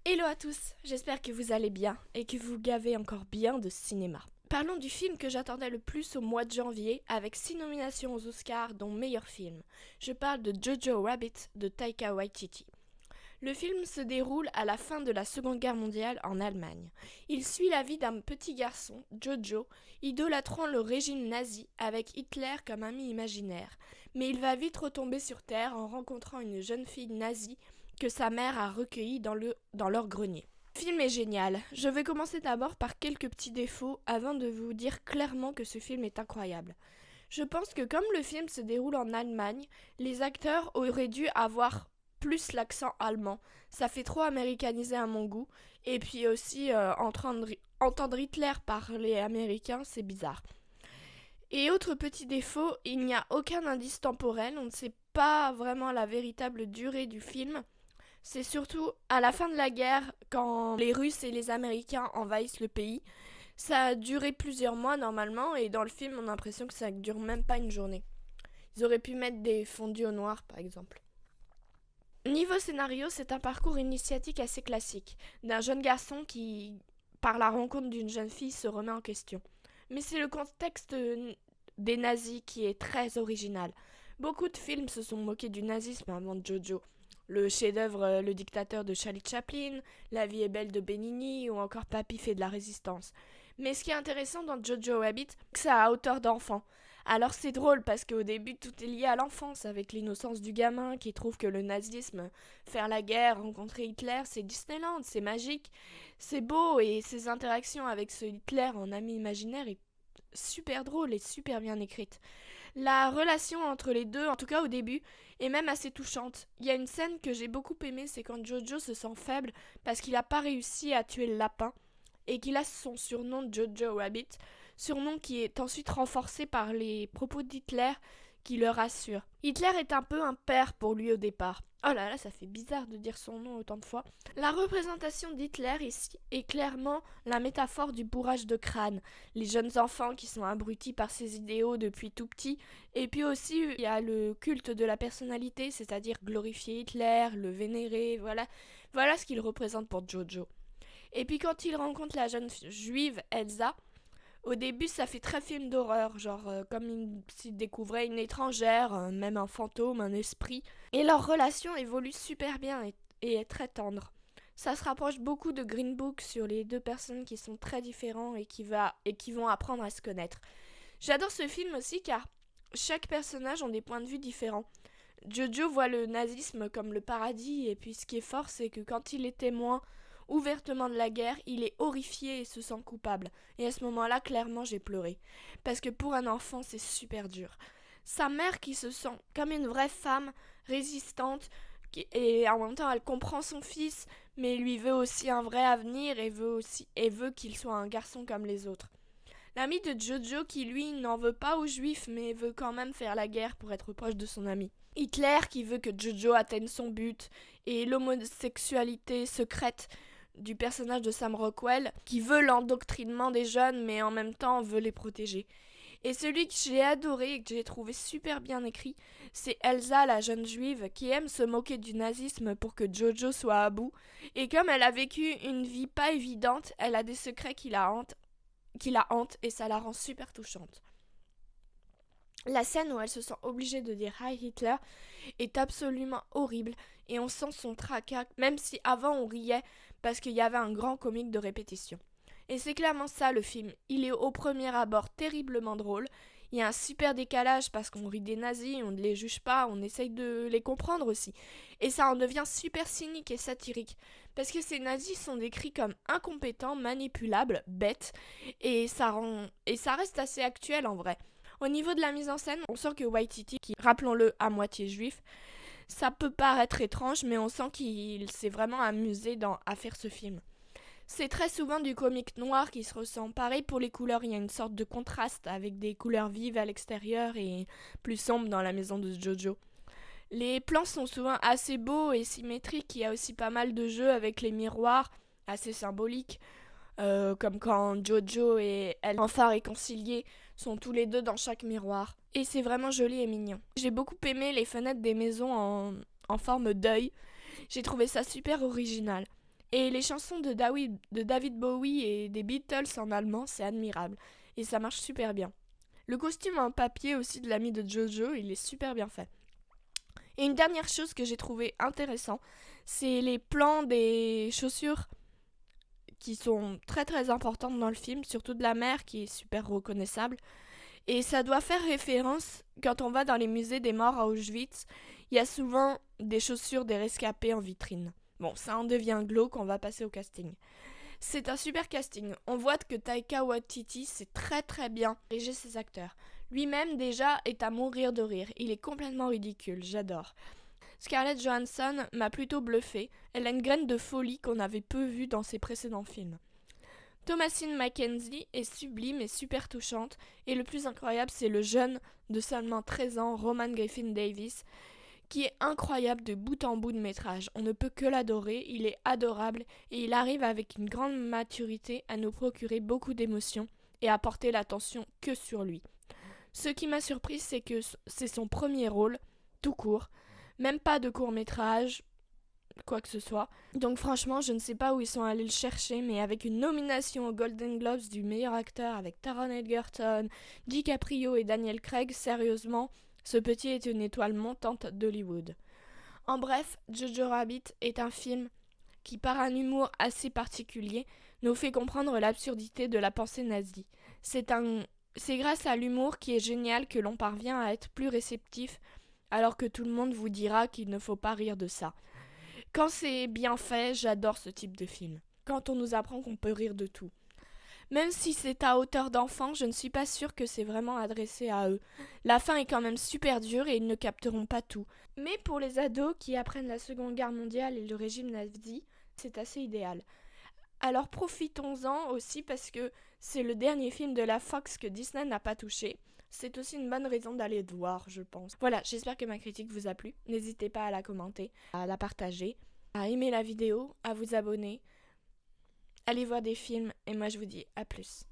Hello à tous, j'espère que vous allez bien et que vous gavez encore bien de cinéma. Parlons du film que j'attendais le plus au mois de janvier avec 6 nominations aux Oscars dont meilleur film. Je parle de Jojo Rabbit de Taika Waititi. Le film se déroule à la fin de la Seconde Guerre mondiale en Allemagne. Il suit la vie d'un petit garçon, Jojo, idolâtrant le régime nazi avec Hitler comme ami imaginaire. Mais il va vite retomber sur terre en rencontrant une jeune fille nazie que sa mère a recueillie dans leur grenier. Le film est génial. Je vais commencer d'abord par quelques petits défauts avant de vous dire clairement que ce film est incroyable. Je pense que comme le film se déroule en Allemagne, les acteurs auraient dû avoir plus l'accent allemand. Ça fait trop américanisé à mon goût. Et puis aussi, entendre Hitler parler américain, c'est bizarre. Et autre petit défaut, il n'y a aucun indice temporel. On ne sait pas vraiment la véritable durée du film. C'est surtout à la fin de la guerre, quand les Russes et les Américains envahissent le pays. Ça a duré plusieurs mois normalement, et dans le film, on a l'impression que ça ne dure même pas une journée. Ils auraient pu mettre des fondus au noir, par exemple. Niveau scénario, c'est un parcours initiatique assez classique, d'un jeune garçon qui, par la rencontre d'une jeune fille, se remet en question. Mais c'est le contexte des nazis qui est très original. Beaucoup de films se sont moqués du nazisme avant Jojo. Le chef-d'œuvre Le dictateur de Charlie Chaplin, La vie est belle de Benigni ou encore Papy fait de la résistance. Mais ce qui est intéressant dans Jojo Rabbit, c'est que ça a hauteur d'enfant. Alors c'est drôle parce qu'au début tout est lié à l'enfance avec l'innocence du gamin qui trouve que le nazisme, faire la guerre, rencontrer Hitler, c'est Disneyland, c'est magique, c'est beau et ses interactions avec ce Hitler en ami imaginaire est super drôle et super bien écrite. La relation entre les deux, en tout cas au début, est même assez touchante. Il y a une scène que j'ai beaucoup aimée, c'est quand Jojo se sent faible parce qu'il n'a pas réussi à tuer le lapin et qu'il a son surnom Jojo Rabbit, surnom qui est ensuite renforcé par les propos d'Hitler qui le rassure. Hitler est un peu un père pour lui au départ. Oh là là, ça fait bizarre de dire son nom autant de fois. La représentation d'Hitler ici est clairement la métaphore du bourrage de crâne. Les jeunes enfants qui sont abrutis par ses idéaux depuis tout petit. Et puis aussi, il y a le culte de la personnalité, c'est-à-dire glorifier Hitler, le vénérer, voilà ce qu'il représente pour Jojo. Et puis quand il rencontre la jeune juive Elsa, au début ça fait très film d'horreur, genre comme s'il découvrait une étrangère, même un fantôme, un esprit. Et leur relation évolue super bien et est très tendre. Ça se rapproche beaucoup de Green Book sur les deux personnes qui sont très différents et qui vont apprendre à se connaître. J'adore ce film aussi car chaque personnage a des points de vue différents. Jojo voit le nazisme comme le paradis et puis ce qui est fort c'est que quand il est témoin ouvertement de la guerre, il est horrifié et se sent coupable. Et à ce moment-là, clairement, j'ai pleuré. Parce que pour un enfant, c'est super dur. Sa mère qui se sent comme une vraie femme, résistante, et en même temps, elle comprend son fils, mais lui veut aussi un vrai avenir et veut qu'il soit un garçon comme les autres. L'ami de Jojo qui, lui, n'en veut pas aux juifs, mais veut quand même faire la guerre pour être proche de son ami. Hitler qui veut que Jojo atteigne son but, et l'homosexualité secrète du personnage de Sam Rockwell qui veut l'endoctrinement des jeunes mais en même temps veut les protéger. Et celui que j'ai adoré et que j'ai trouvé super bien écrit, c'est Elsa, la jeune juive, qui aime se moquer du nazisme pour que Jojo soit à bout. Et comme elle a vécu une vie pas évidente, elle a des secrets qui la hantent et ça la rend super touchante. La scène où elle se sent obligée de dire Hi Hitler est absolument horrible et on sent son tracas, même si avant on riait parce qu'il y avait un grand comique de répétition. Et c'est clairement ça le film. Il est au premier abord terriblement drôle. Il y a un super décalage parce qu'on rit des nazis, on ne les juge pas, on essaye de les comprendre aussi. Et ça en devient super cynique et satirique. Parce que ces nazis sont décrits comme incompétents, manipulables, bêtes, et ça reste assez actuel en vrai. Au niveau de la mise en scène, on sent que Waititi, qui, rappelons-le, à moitié juif, ça peut paraître étrange, mais on sent qu'il s'est vraiment amusé à faire ce film. C'est très souvent du comique noir qui se ressent. Pareil pour les couleurs, il y a une sorte de contraste avec des couleurs vives à l'extérieur et plus sombres dans la maison de Jojo. Les plans sont souvent assez beaux et symétriques, il y a aussi pas mal de jeux avec les miroirs, assez symboliques. Comme quand Jojo et elle, enfin réconciliés, sont tous les deux dans chaque miroir. Et c'est vraiment joli et mignon. J'ai beaucoup aimé les fenêtres des maisons en forme d'œil. J'ai trouvé ça super original. Et les chansons de David Bowie et des Beatles en allemand, c'est admirable. Et ça marche super bien. Le costume en papier aussi de l'ami de Jojo, il est super bien fait. Et une dernière chose que j'ai trouvé intéressant, c'est les plans des chaussures qui sont très très importantes dans le film, surtout de la mère qui est super reconnaissable. Et ça doit faire référence, quand on va dans les musées des morts à Auschwitz, il y a souvent des chaussures des rescapés en vitrine. Bon, ça en devient glauque, on va passer au casting. C'est un super casting. On voit que Taika Waititi sait très très bien diriger ses acteurs. Lui-même déjà est à mourir de rire. Il est complètement ridicule, j'adore. Scarlett Johansson m'a plutôt bluffé. Elle a une graine de folie qu'on avait peu vue dans ses précédents films. Thomasine Mackenzie est sublime et super touchante. Et le plus incroyable, c'est le jeune de seulement 13 ans, Roman Griffin Davis, qui est incroyable de bout en bout de métrage. On ne peut que l'adorer, il est adorable et il arrive avec une grande maturité à nous procurer beaucoup d'émotions et à porter l'attention que sur lui. Ce qui m'a surpris, c'est que c'est son premier rôle, tout court, même pas de court métrage, quoi que ce soit. Donc franchement, je ne sais pas où ils sont allés le chercher, mais avec une nomination aux Golden Globes du meilleur acteur avec Taron Egerton, DiCaprio et Daniel Craig, sérieusement, ce petit est une étoile montante d'Hollywood. En bref, Jojo Rabbit est un film qui, par un humour assez particulier, nous fait comprendre l'absurdité de la pensée nazie. C'est grâce à l'humour qui est génial que l'on parvient à être plus réceptif, alors que tout le monde vous dira qu'il ne faut pas rire de ça. Quand c'est bien fait, j'adore ce type de film. Quand on nous apprend qu'on peut rire de tout. Même si c'est à hauteur d'enfant, je ne suis pas sûre que c'est vraiment adressé à eux. La fin est quand même super dure et ils ne capteront pas tout. Mais pour les ados qui apprennent la Seconde Guerre mondiale et le régime nazi, c'est assez idéal. Alors profitons-en aussi parce que c'est le dernier film de la Fox que Disney n'a pas touché. C'est aussi une bonne raison d'aller le voir, je pense. Voilà, j'espère que ma critique vous a plu. N'hésitez pas à la commenter, à la partager, à aimer la vidéo, à vous abonner. Allez voir des films et moi je vous dis à plus.